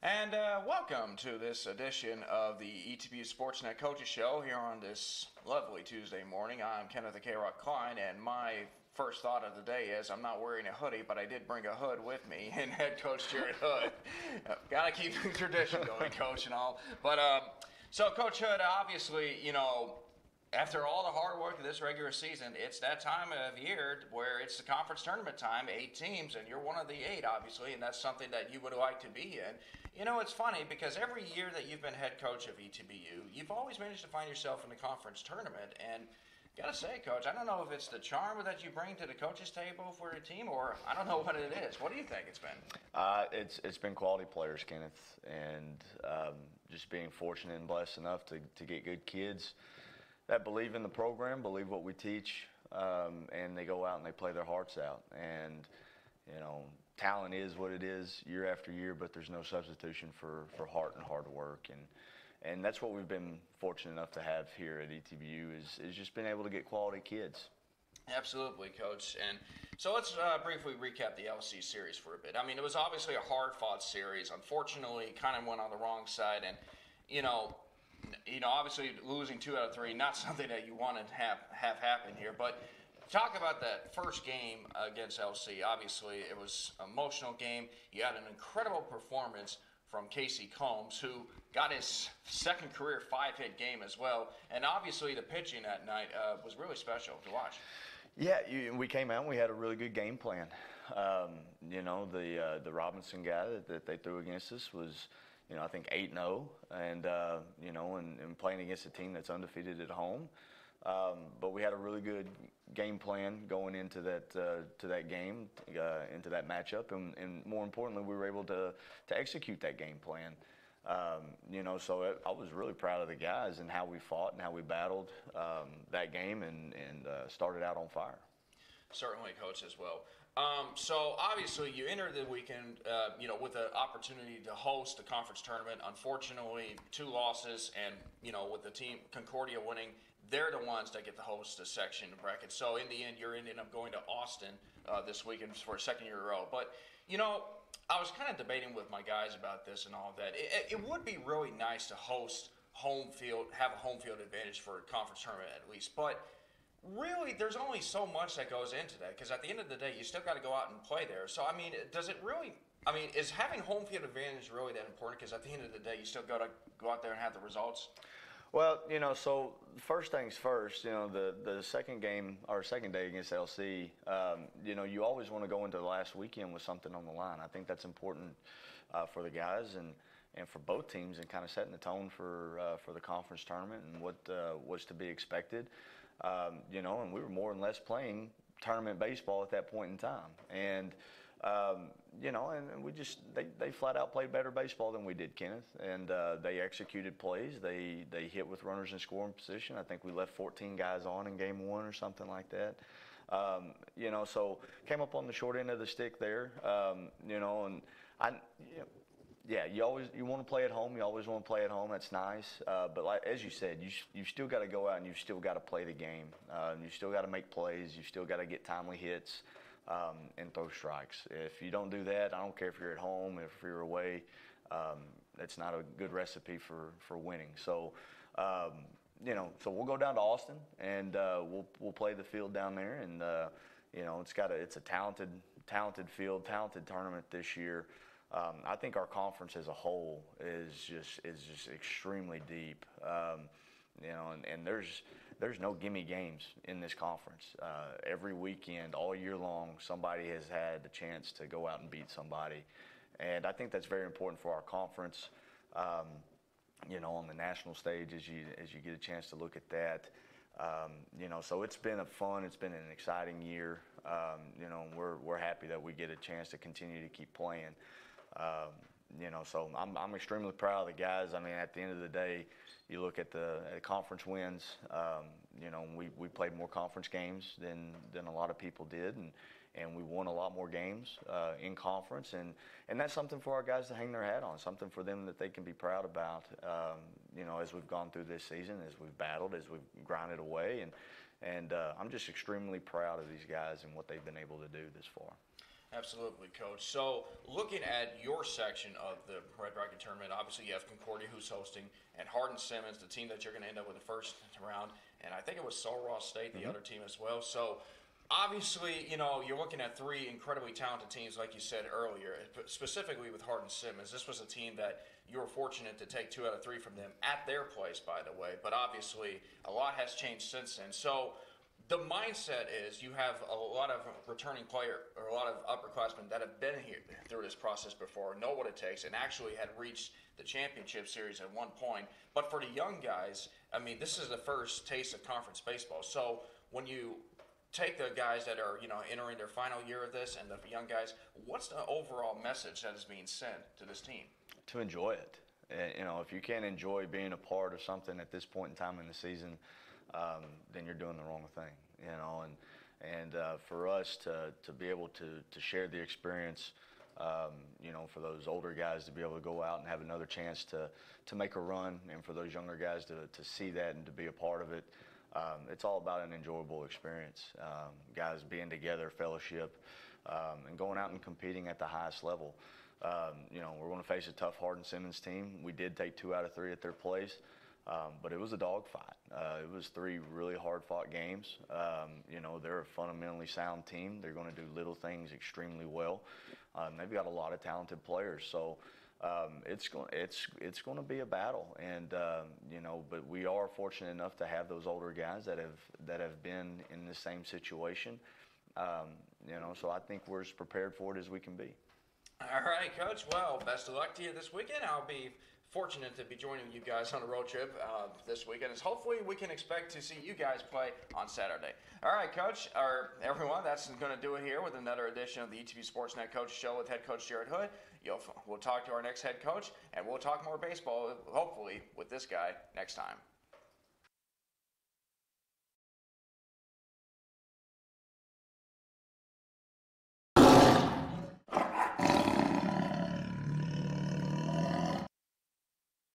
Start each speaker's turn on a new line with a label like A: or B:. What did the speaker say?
A: And welcome to this edition of the ETBU Sportsnet Coaches Show here on this lovely Tuesday morning. I'm Kenneth the K-Rock Klein, and my first thought of the day is I'm not wearing a hoodie, but I did bring a hood with me, and head coach Jared Hood. Got to keep the tradition going, Coach, and all. But so Coach Hood, obviously, after all the hard work of this regular season, it's that time of year where it's the conference tournament time, 8 teams, and you're one of the 8, obviously, and that's something that you would like to be in. It's funny because every year that you've been head coach of ETBU, you've always managed to find yourself in the conference tournament. And gotta say, Coach, I don't know if it's the charm that you bring to the coaches' table for your team, or I don't know what it is. What do you think it's been?
B: It's been quality players, Kenneth, and just being fortunate and blessed enough to get good kids that believe in the program, believe what we teach, and they go out and they play their hearts out. And talent is what it is year after year, but there's no substitution for heart and hard work. And that's what we've been fortunate enough to have here at ETBU is just being able to get quality kids.
A: Absolutely, Coach. And so let's briefly recap the LC series for a bit. I mean, it was obviously a hard-fought series. Unfortunately, kind of went on the wrong side. And, obviously losing 2 out of 3, not something that you want to have happen here. But talk about that first game against LC. Obviously, it was an emotional game. You had an incredible performance from Casey Combs, who got his second career 5-hit game as well. And obviously the pitching that night was really special to watch.
B: Yeah, we came out and we had a really good game plan. The Robinson guy that they threw against us was, I think 8-0, and and playing against a team that's undefeated at home. But we had a really good game plan going into that game, into that matchup, and more importantly, we were able to execute that game plan. So I was really proud of the guys and how we fought and how we battled that game and started out on fire.
A: Certainly, Coach, as well. So obviously you entered the weekend, with the opportunity to host the conference tournament. Unfortunately, 2 losses, and with the team Concordia winning, they're the ones that get to host the section bracket. So in the end, you're ending up going to Austin this weekend for a second year in a row. But I was kind of debating with my guys about this and all of that. It would be really nice to host home field, have a home field advantage for a conference tournament at least, but really, there's only so much that goes into that, because at the end of the day, you still got to go out and play there. So, is having home field advantage really that important? Because at the end of the day, you still got to go out there and have the results?
B: Well, so first things first, the second game or second day against LC, you always want to go into the last weekend with something on the line. I think that's important for the guys and for both teams, and kind of setting the tone for the conference tournament and what was to be expected. And we were more or less playing tournament baseball at that point in time. And, and we just, they flat out played better baseball than we did, Kenneth. And they executed plays. They hit with runners in scoring position. I think we left 14 guys on in game 1 or something like that. So came up on the short end of the stick there, yeah, you want to play at home. You always want to play at home. That's nice. But as you said, you still got to go out and you've still got to play the game. You still got to make plays. You still got to get timely hits and throw strikes. If you don't do that, I don't care if you're at home, if you're away, it's not a good recipe for winning. So, so we'll go down to Austin and we'll play the field down there. And it's a talented field, talented tournament this year. I think our conference as a whole is just extremely deep, and there's no gimme games in this conference. Every weekend, all year long, somebody has had the chance to go out and beat somebody, and I think that's very important for our conference. On the national stage, as you get a chance to look at that, so it's been it's been an exciting year. We're happy that we get a chance to continue to keep playing. So I'm extremely proud of the guys. I mean, at the end of the day, you look at the conference wins. We played more conference games than a lot of people did, and we won a lot more games in conference, and that's something for our guys to hang their hat on, something for them that they can be proud about. As we've gone through this season, as we've battled, as we've grinded away, and I'm just extremely proud of these guys and what they've been able to do this far.
A: Absolutely, Coach. So, looking at your section of the Red Rocket Tournament, obviously you have Concordia, who's hosting, and Hardin Simmons, the team that you're going to end up with the first round, and I think it was Sul Ross State, the other team as well. So, obviously, you're looking at three incredibly talented teams, like you said earlier, specifically with Hardin Simmons. This was a team that you were fortunate to take 2 out of 3 from them at their place, by the way, but obviously a lot has changed since then. So, the mindset is you have a lot of returning player or a lot of upperclassmen that have been here through this process before, know what it takes, and actually had reached the championship series at one point. But for the young guys, I mean, this is the first taste of conference baseball. So when you take the guys that are entering their final year of this and the young guys, what's the overall message that is being sent to this team?
B: To enjoy it. If you can't enjoy being a part of something at this point in time in the season, then you're doing the wrong thing, and for us to be able to share the experience, for those older guys to be able to go out and have another chance to make a run, and for those younger guys to see that and to be a part of it, it's all about an enjoyable experience. Guys being together, fellowship, and going out and competing at the highest level. We're going to face a tough Hardin Simmons team. We did take 2 out of 3 at their place. But it was a dogfight. It was 3 really hard-fought games. They're a fundamentally sound team. They're going to do little things extremely well. They've got a lot of talented players, so it's going to be a battle. And but we are fortunate enough to have those older guys that have been in the same situation. So I think we're as prepared for it as we can be.
A: All right, Coach. Well, best of luck to you this weekend. I'll be fortunate to be joining you guys on a road trip this weekend. As hopefully we can expect to see you guys play on Saturday. All right, Coach, or everyone, that's going to do it here with another edition of the ETB Sportsnet Coach Show with head coach Jared Hood. We'll talk to our next head coach, and we'll talk more baseball, hopefully, with this guy next time.